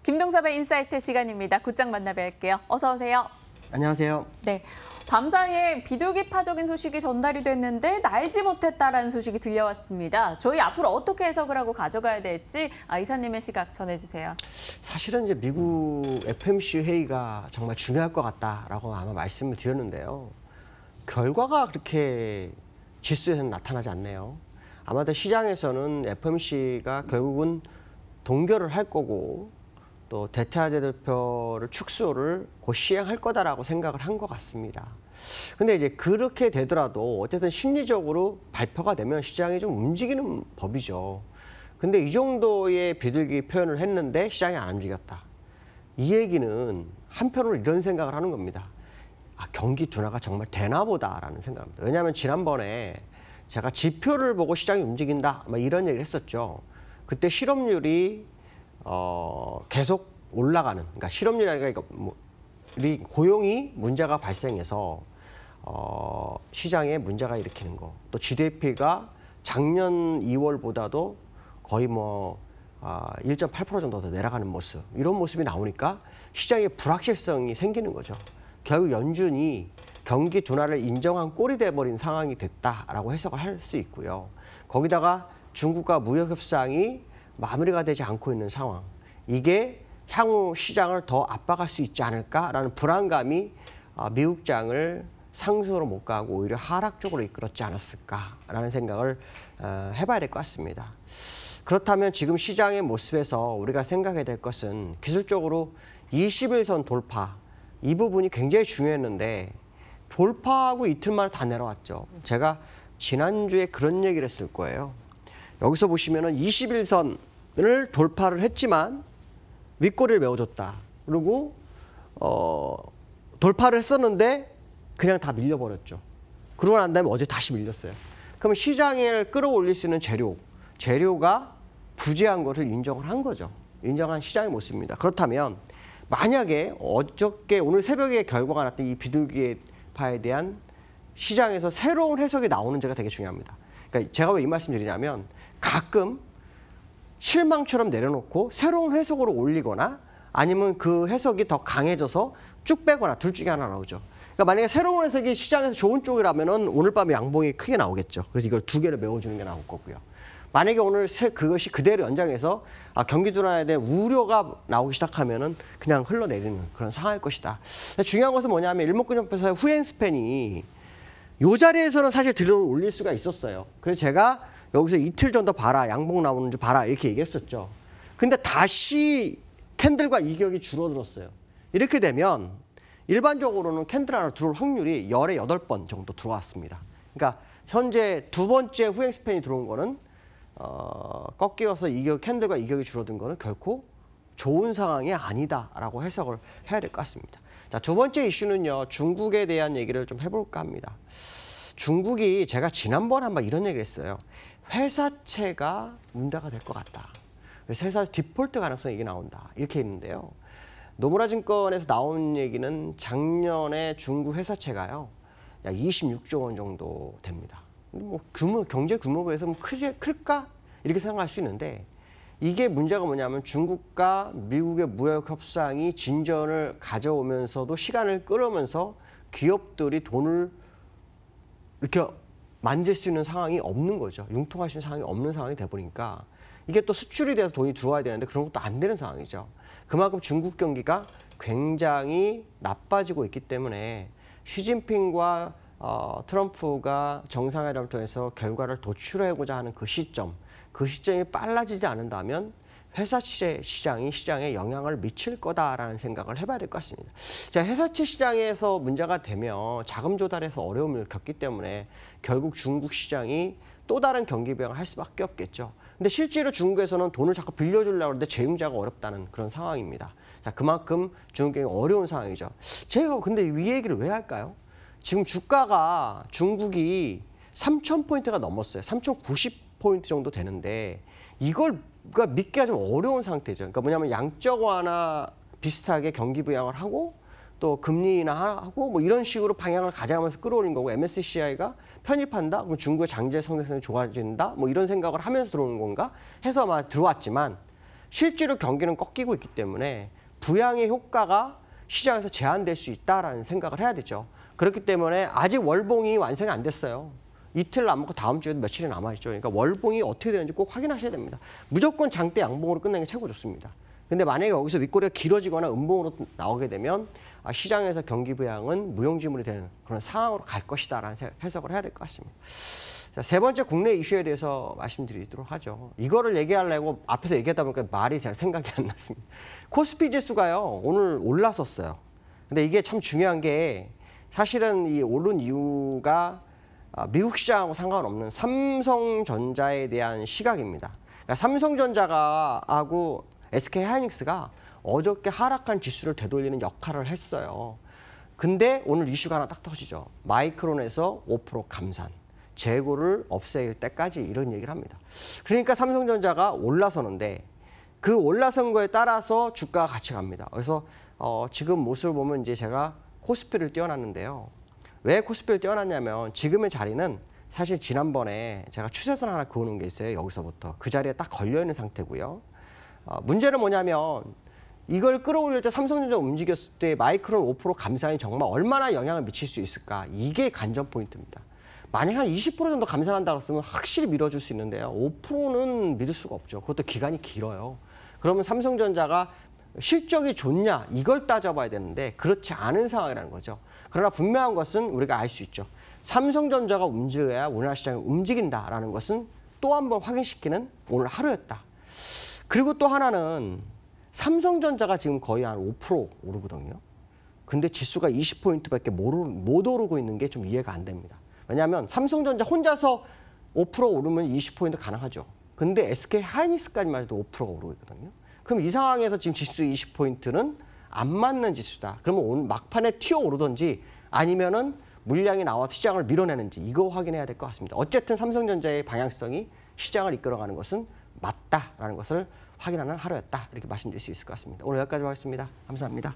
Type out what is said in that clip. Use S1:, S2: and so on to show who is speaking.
S1: 김동섭의 인사이트 시간입니다. 곧장 만나뵐게요. 어서 오세요.
S2: 안녕하세요.
S1: 네, 밤사이에 비둘기파적인 소식이 전달이 됐는데 날지 못했다라는 소식이 들려왔습니다. 저희 앞으로 어떻게 해석을 하고 가져가야 될지 이사님의 시각 전해주세요.
S2: 사실은 이제 미국 FOMC 회의가 정말 중요할 것 같다라고 아마 말씀을 드렸는데요. 결과가 그렇게 지수에서는 나타나지 않네요. 아마도 시장에서는 FOMC가 결국은 동결을 할 거고 또 대차제 대표를 축소를 곧 시행할 거다라고 생각을 한 것 같습니다. 근데 이제 그렇게 되더라도 어쨌든 심리적으로 발표가 되면 시장이 좀 움직이는 법이죠. 근데 이 정도의 비둘기 표현을 했는데 시장이 안 움직였다. 이 얘기는 한편으로 이런 생각을 하는 겁니다. 경기 둔화가 정말 되나 보다라는 생각입니다. 왜냐하면 지난번에 제가 지표를 보고 시장이 움직인다 이런 얘기를 했었죠. 그때 실업률이 계속 올라가는, 그러니까 실업률이 아니라 고용이 문제가 발생해서 시장에 문제가 일으키는 거. 또 GDP가 작년 2월보다도 거의 1.8% 정도 더 내려가는 모습. 이런 모습이 나오니까 시장에 불확실성이 생기는 거죠. 결국 연준이 경기 둔화를 인정한 꼴이 돼버린 상황이 됐다라고 해석을 할 수 있고요. 거기다가 중국과 무역 협상이 마무리가 되지 않고 있는 상황. 이게 향후 시장을 더 압박할 수 있지 않을까라는 불안감이 미국장을 상승으로 못 가고 오히려 하락 쪽으로 이끌었지 않았을까라는 생각을 해봐야 될 것 같습니다. 그렇다면 지금 시장의 모습에서 우리가 생각해야 될 것은 기술적으로 21선 돌파, 이 부분이 굉장히 중요했는데 돌파하고 이틀 만에 다 내려왔죠. 제가 지난주에 그런 얘기를 했을 거예요. 여기서 보시면은 21선을 돌파를 했지만 윗꼬리를 메워줬다. 그리고 돌파를 했었는데 그냥 다 밀려버렸죠. 그러고 난 다음에 어제 다시 밀렸어요. 그럼 시장을 끌어올릴 수 있는 재료가 부재한 것을 인정을 한 거죠. 인정한 시장의 모습입니다. 그렇다면 만약에 어저께 오늘 새벽에 결과가 났던 이 비둘기파에 대한 시장에서 새로운 해석이 나오는지가 되게 중요합니다. 그러니까 제가 왜 이 말씀 드리냐면 가끔 실망처럼 내려놓고 새로운 해석으로 올리거나 아니면 그 해석이 더 강해져서 쭉 빼거나 둘 중에 하나 나오죠. 그러니까 만약에 새로운 해석이 시장에서 좋은 쪽이라면은 오늘 밤에 양봉이 크게 나오겠죠. 그래서 이걸 두 개를 메워주는 게 나올 거고요. 만약에 오늘 그것이 그대로 연장해서 경기 둔화에 대한 우려가 나오기 시작하면은 그냥 흘러내리는 그런 상황일 것이다. 중요한 것은 뭐냐면 일목균형표에서의 후행스팬이 이 자리에서는 사실 들어 올릴 수가 있었어요. 그래서 제가 여기서 이틀 정도 봐라, 양봉 나오는 줄 봐라 이렇게 얘기했었죠. 근데 다시 캔들과 이격이 줄어들었어요. 이렇게 되면 일반적으로는 캔들 하나 들어올 확률이 열에 8번 정도 들어왔습니다. 그러니까 현재 두 번째 후행 스팬이 들어온 거는 꺾여서 캔들과 이격이 줄어든 거는 결코 좋은 상황이 아니다라고 해석을 해야 될 것 같습니다. 자, 두 번째 이슈는요, 중국에 대한 얘기를 좀 해볼까 합니다. 중국이 제가 지난번에 한번 이런 얘기를 했어요. 회사채가 문제가 될 것 같다. 그래서 회사 디폴트 가능성이 이게 나온다. 이렇게 했는데요. 노무라 증권에서 나온 얘기는 작년에 중국 회사채가요, 약 26조 원 정도 됩니다. 경제 규모에서 클까? 이렇게 생각할 수 있는데 이게 문제가 뭐냐면 중국과 미국의 무역 협상이 진전을 가져오면서도 시간을 끌으면서 기업들이 돈을 이렇게 만질 수 있는 상황이 없는 거죠. 융통할 수 있는 상황이 없는 상황이 돼버리니까 이게 또 수출이 돼서 돈이 들어와야 되는데 그런 것도 안 되는 상황이죠. 그만큼 중국 경기가 굉장히 나빠지고 있기 때문에 시진핑과 트럼프가 정상회담을 통해서 결과를 도출하고자 하는 그 시점이 빨라지지 않는다면 회사채 시장이 시장에 영향을 미칠 거다라는 생각을 해봐야 될 것 같습니다. 자, 회사채 시장에서 문제가 되면 자금 조달에서 어려움을 겪기 때문에 결국 중국 시장이 또 다른 경기 부양을 할 수밖에 없겠죠. 근데 실제로 중국에서는 돈을 자꾸 빌려주려고 하는데 재융자가 어렵다는 그런 상황입니다. 자, 그만큼 중국 경기 어려운 상황이죠. 제가 근데 이 얘기를 왜 할까요? 지금 주가가 중국이 3,000포인트가 넘었어요. 3,090포인트 정도 되는데 이걸 믿기가 좀 어려운 상태죠. 그러니까 뭐냐면 양적 완화 비슷하게 경기 부양을 하고 또 금리 인하하고 뭐 이런 식으로 방향을 가져가면서 끌어올린 거고 MSCI가 편입한다? 그럼 중국의 장제 성장성이 좋아진다? 뭐 이런 생각을 하면서 들어오는 건가? 해서 아마 들어왔지만 실제로 경기는 꺾이고 있기 때문에 부양의 효과가 시장에서 제한될 수 있다라는 생각을 해야 되죠. 그렇기 때문에 아직 월봉이 완성이 안 됐어요. 이틀 남았고 다음 주에도 며칠이 남아있죠. 그러니까 월봉이 어떻게 되는지 꼭 확인하셔야 됩니다. 무조건 장대 양봉으로 끝내는 게 최고 좋습니다. 근데 만약에 여기서 윗꼬리가 길어지거나 음봉으로 나오게 되면 시장에서 경기 부양은 무용지물이 되는 그런 상황으로 갈 것이다라는 해석을 해야 될 것 같습니다. 자, 세 번째 국내 이슈에 대해서 말씀드리도록 하죠. 이거를 얘기하려고 앞에서 얘기하다 보니까 말이 잘 생각이 안 났습니다. 코스피 지수가요, 오늘 올랐었어요. 근데 이게 참 중요한 게 사실은 이 오른 이유가 미국 시장하고 상관없는 삼성전자에 대한 시각입니다. 그러니까 삼성전자가 하고 SK하이닉스가 어저께 하락한 지수를 되돌리는 역할을 했어요. 근데 오늘 이슈가 하나 딱 터지죠. 마이크론에서 5% 감산, 재고를 없앨 때까지 이런 얘기를 합니다. 그러니까 삼성전자가 올라서는데 그 올라선 거에 따라서 주가가 같이 갑니다. 그래서 지금 모습을 보면 이제 제가 코스피를 띄워놨는데요. 왜 코스피를 띄워놨냐면 지금의 자리는 사실 지난번에 제가 추세선 하나 그어놓은 게 있어요. 여기서부터. 그 자리에 딱 걸려있는 상태고요. 문제는 뭐냐면 이걸 끌어올릴 때 삼성전자 움직였을 때 마이크론 5% 감산이 정말 얼마나 영향을 미칠 수 있을까? 이게 관전 포인트입니다. 만약 한 20% 정도 감산한다고 했으면 확실히 밀어줄 수 있는데요. 5%는 믿을 수가 없죠. 그것도 기간이 길어요. 그러면 삼성전자가 실적이 좋냐 이걸 따져봐야 되는데 그렇지 않은 상황이라는 거죠. 그러나 분명한 것은 우리가 알 수 있죠. 삼성전자가 움직여야 우리나라 시장이 움직인다라는 것은 또 한 번 확인시키는 오늘 하루였다. 그리고 또 하나는 삼성전자가 지금 거의 한 5% 오르거든요. 근데 지수가 20포인트밖에 못 오르고 있는 게 좀 이해가 안 됩니다. 왜냐하면 삼성전자 혼자서 5% 오르면 20포인트 가능하죠. 근데 SK하이닉스까지만 해도 5%가 오르고 있거든요. 그럼 이 상황에서 지금 지수 20포인트는 안 맞는 지수다. 그러면 오늘 막판에 튀어 오르든지 아니면은 물량이 나와서 시장을 밀어내는지 이거 확인해야 될 것 같습니다. 어쨌든 삼성전자의 방향성이 시장을 이끌어가는 것은 맞다라는 것을 확인하는 하루였다. 이렇게 말씀드릴 수 있을 것 같습니다. 오늘 여기까지 하겠습니다. 감사합니다.